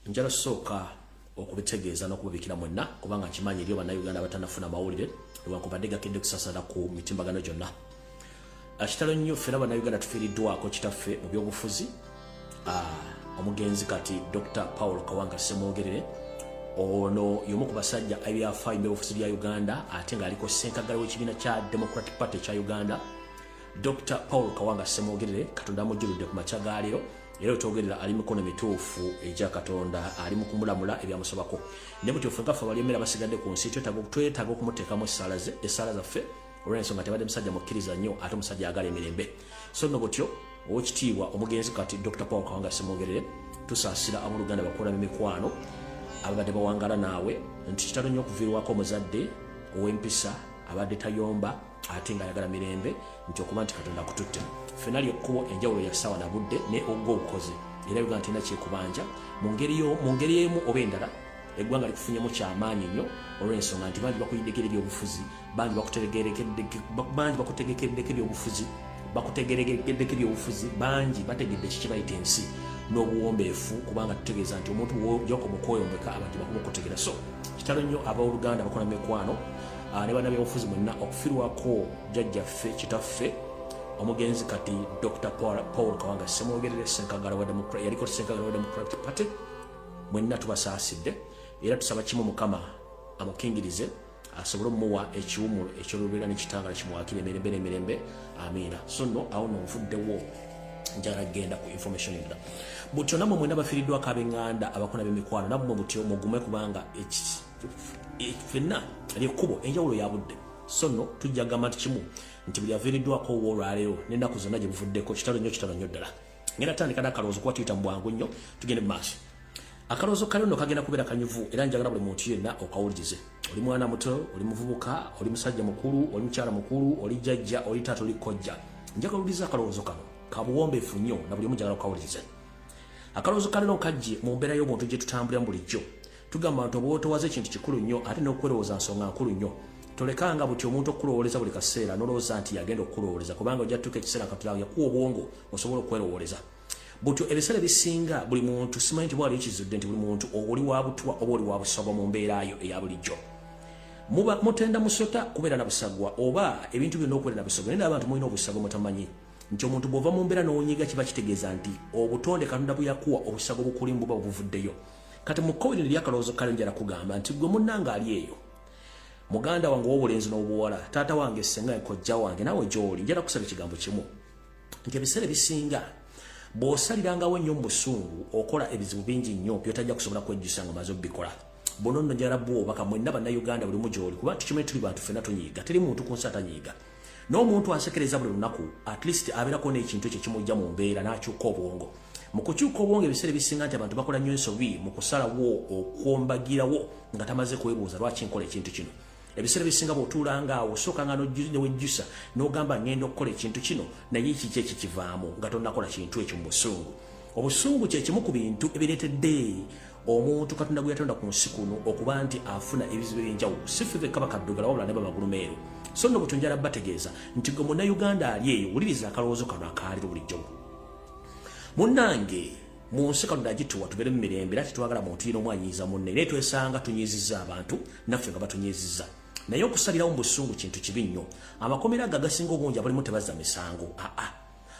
Njala soka okubitegeeza n'okubikira mwenna kubanga kimanyi eri bannayuganda batanafuna mawulire newankubadde gakedde kusasala ku mitimbagano gyonna. Kitalo nnyo ffena bannayuganda tufiiriddwako kitaffe mu byobufuzi omugenzi kati Dr. Paul Kawanga Ssemwogerere. Ono y'omu ku basajja ebyafaayo by'obufuzi bya Uganda ate ng'aliko ssenkagala w'ekibiina kya Democratic Party kya Uganda. Dr. Paul Kawanga Ssemwogerere Katonda amujjulidde ku makya ga leero era otwogerera ali mikono mituufu egya Katonda ali mu kumulamula ebyamusobako. Ne butyo ffe ngaffe abalyemmera basigadde ku nsi twetaaga okumuteekamu essaala zaffe olw'ensonga tebadde musajja mukkiriza nnyo ate omusajja agala emirembe. So nno butyo ow'ekitiibwa omugenzi kati Dr. Paul Kawanga Ssemwogerere tusaasira abooluganda bakola b'emikwano ababadde bawangala naawe nti kitalo nnyo okuviirwako omuzadde ow'empisa abadde tayomba ate ng'ayagala mirembe nti okuba nti Katonda akututte. Ffenna ly'ekkubo enjawulo ya ssaawa na budde ne ogwo obukoze era Uganda terina kyekubanja mu ngeri emu oba endala eggwanga likufunyemu kyamaanyi nnyo olw'ensonga nti bangi bakuyiddeko ebyobufuzi bangi bakutegekeddeko ebyobufuzi bangi bategedde kiki bayita ensi n'obuwombeefu kubanga tutegeeza nti omuntu w'ojjako mukweyombeka abantu bakumukutegera. So kitalo nnyo abooluganda bakola mikwano ne bannabyobufuzi mwenna okufiirwako jjajjaffe kitaffe omugenzi kati Dr. Paul Kawanga Ssemwogerere yaliko ssenkagala wa Democratic Party. Mwenna tubasaasidde era tusaba kimu Mukama amukingirize asobole omuwa ekiwumulo eky'olubeera n'ekitangala kimuwaakire emirembe. Amiina. So nno awo nonvuddewo njagala genda ku information endala. Butyo nammwe mwenna bafiiriddwako ab'eŋŋanda abakona b'emikwano nammwe butyo mugume kubanga ffenna ly'ekkubo enjawulo ya budde. So nno tujja kugamba nti kimu nti buli aviiriddwako olwaleero n'ennaku zonna gye buvuddeko kitalo nnyo ddala. Ngenda tandika n'akalowoozo kuba tuyita mu bwangu nnyo tugende mu maaso. Akalowoozo kali nno kagenda kubeera kanyuvu era njagala buli muntu yenna okawulirize. Oli mwana muto, oli muvubuka, oli musajja mukulu, oli mukyala mukulu, oli jjajja, oli taata, oli kojja. Njagala owulirize akalowoozo kano kabuwombeefu nnyo na buli omu njagala okawulirize. Akalowoozo kali nno kajje mu mbeera y'obuntu gye tutambulira bulijjo. Tugamba nti oba towaze ekintu kikulu nnyo ate n'okwerowooza nsonga nkulu nnyo. Tolekanga buti omuntu okulowooleza buli kaseera n'olowooza nti yagenda okulowooleza kubanga ojja tutuuka ekiseera Katonda yakuwa obwongo osobola okwerowooleza. Butyo ebiseera bisinga buli muntu simanyi nti bwali ekizudde nti buli muntu oli wa butwa oba oli wa busagwa mu mbeerayo eya bulijjo. Mutenda musota kubeera na busagwa oba ebintu byonna okubeera na busagwa naye abantu mulina obusagwa mutamanyi nti omuntu bw'ova mu mbeera n'onyiga kiba kitegeeza nti obutonde Katonda bwe yakuwa obusagwa bukulimu buba buvuddeyo. Kati mu COVID ly'akalowoozo kale njala kugamba nti gwe munnanga ali eyo muganda wange w'obulenzi n'obuwala taata wange ssenga kojja wange naawe gy'oli njala kusaba ekigambo kimu nti ebiseera bisinga bw'osalirangawo ennyo mu busungu okola ebizibu bingi nnyo byotajja kusobola kwejjusa nga maze obbikola. Buno nno njala bw'obaka mwenna bannayuganda buli mu gy'oli kuba tukimanyi tuli bantu ffenna tunyiiga teri muntu ku nsi atanyiiga. N'omuntu asekereza buli lunaku at least abeerako n'ekintu ekyo kimujja mu mbeera n'akyuka obwongo. Mu kukyuka obwongo ebiseera bisinga nti abantu bakola nnyo ensobi mu kusalawo okwombagirawo nga tamaze kwebuuza lwaki nkola ekintu kino. Ebiseera bisinga bw'otuulanga awo osookanga newejjusa n'ogamba ngenda okukola ekintu kino naye kiki ekikivaamu nga tonnakola kintu ekyo mu busungu. Obusungu kye kimu ku bintu ebireetedde omuntu Katonda gwe yatonda ku nsi kuno okuba nti afuna ebizibu eby'enjawulo si ffe kaba kaddugala wabula ne bamagulumeero. So nno bwe njala bategeeza nti gwe munnayuganda ali eyo wuliriza akalowoozo kano akaaliro bulijjo. Munnange mu nsi Katonda agituwa tubeere mu mirembe era tetwagala muntu yina omwanyiiza munne era twesanga tunyiizizza abantu naffe nga batunyiizizza. Naye okusalirawo mu busungu kintu kibi nnyo. Amakomera ago agasinga obungi abalimu tebazza misango.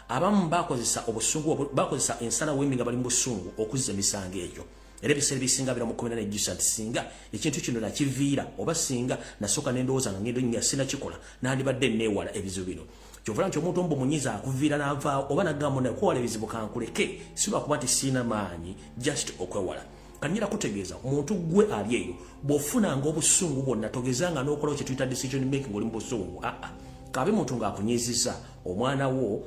Abamu bakozesa obusungu bakozesa ensalawo embi nga bali mu busungu okuzza emisango egyo. Era ebiseera bisinga bira mu komera nejjusa nti singa ekintu kino nakiviira oba singa nasooka n'endowooza nga ngendo nnya sinakikola nandibadde neewala ebizibu bino. Kyovula nti omuntu omu munyiiza akuviira n'avaawo oba nagamba naye okwewala ebizibu kankuleke si lwakuba nti siina maanyi just okwewala. Kanyira kutegeeza omuntu gwe ali eyo bw'ofunanga obusungu bwonna togezanga n'okolawo kye tuyita decision making oli mu busungu. Kabe muntu ng'akunyiizizza omwana wo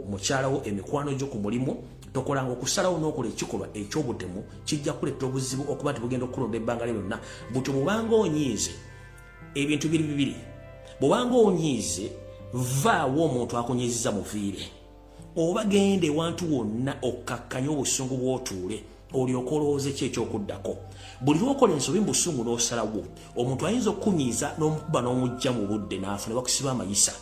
mukyala wo emikwano gyo ku mulimu tokolanga okusalawo n'okola ekikolwa eky'obutemu kijja kuleeta obuzibu okuba nti bugenda okukulonda ebbanga lyonna. Butyo bw'obanga onyiize ebintu bibiri bw'obanga onyiize vaawo omuntu akunyiizizza muviire oba gende ewantu wonna okkakkanya obusungu bw'otuule olyoka olowooza ki ekyokuddako. Buli lwokola ensobi mu busungu n'osalawo omuntu ayinza okukunyiiza n'omukuba n'omujja mu budde n'afuna bakusiba amayisa.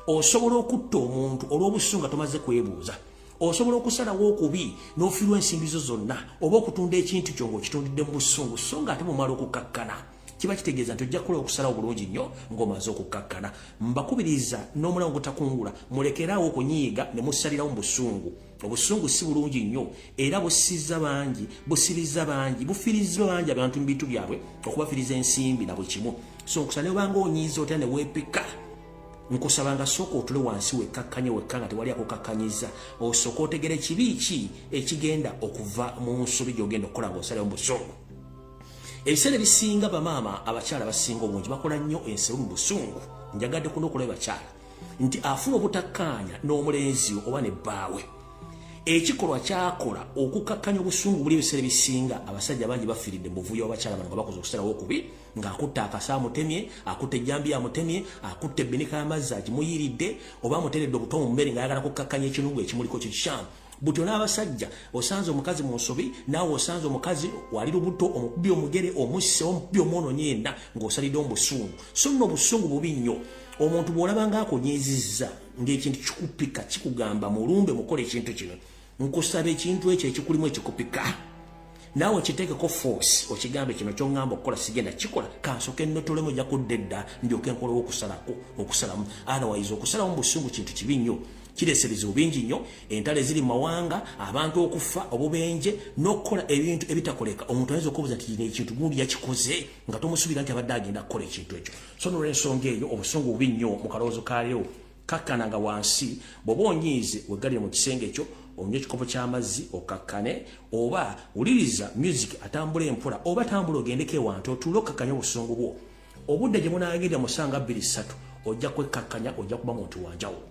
Osobola okutta omuntu olw'obusungu nga tomaze kwebuuza osobola okusalawo okubi n'ofiirwa ensimbi zo zonna oba okutunda ekintu kyo ng'okitundidde mu busungu so nga ate mumala okukakkana kiba kitegeeza nti ojja kukola okusalawo bulungi nnyo ng'omaze okukakkana. Mbakubiriza n'omulango gutakungula mulekeraawo okunyiiga ne musalirawo mu busungu. Obusungu si bulungi nnyo era busiza bangi bufiiriza bangi abantu mu bintu byabwe okubafiiriza ensimbi na bwe kimu. So nkusaba ne bwanga onyiiza otya ne weepika nkusabanga sooka otule wansi wekkakkanye wekka nga tewali akukakkanyiza osooka otegere kibi ki ekigenda okuva mu nsobi gy'ogenda okukola ng'osalawo mu busungu. Ebiseera ebisinga bamaama abakyala basinga obungi bakola nnyo ensero mu busungu. Njagadde kuno okulaba bakyala nti afuna obutakkaanya n'omulenzi oba ne bbaawe ekikolwa kyakola okukakkanya obusungu buli ebiseera ebisinga abasajja bangi bafiiridde mu buvuyo abakyala bano nga bakoze okusalawo okubi ng'akutte akasa amutemye akutte ejjambi amutemye akutte ebbinika y'amazzi agimuyiridde oba amuteredde obuto mu mmere ng'ayagala kukakkanya ekinungu ekimuliko kikyamu. Butyo n'abasajja osanze omukazi mu nsobi naawe osanze omukazi wali lubuto omukubye omugere omusse omukubye omwonoonye yenna ng'osaliddewo mu busungu. So nno obusungu bubi nnyo. Omuntu bw'olaba ng'akunyiizizza ng'ekintu kikupika kikugamba mulumbe mukola ekintu kino nkusaba ekintu ekyo ekikulimu ekikupika naawe kiteekeko force okigambe kino ky'oŋŋamba okukola sigenda kikola kansooka ennotolemu ojja kudda edda ndyoke nkolawo okusalamu. Otherwise okusalamu mu busungu kintu kibi nnyo kireesa ebizibu bingi nnyo entalo eziri mu mawanga abantu okufa obubenje n'okukola ebintu ebitakoleka. Omuntu ayinza okubuuza nti kino ekintu gundi yakikoze nga tomusuubira nti abadde agenda kukola ekintu ekyo. So n'olw'ensonga eyo obusungu bubi nnyo mu kalowoozo kaaleo kakkananga wansi bw'oba onyiize weggalire mu kisenge ekyo onywe ekikopo ky'amazzi okakkane oba wuliriza music atambula empola oba tambula ogendeko ewantu otuule okakkanya obusungu bwo. Obudde gye munaagendera mu ssanga 2-3 ojja kwekkakkanya ojja kuba muntu wanjawulo.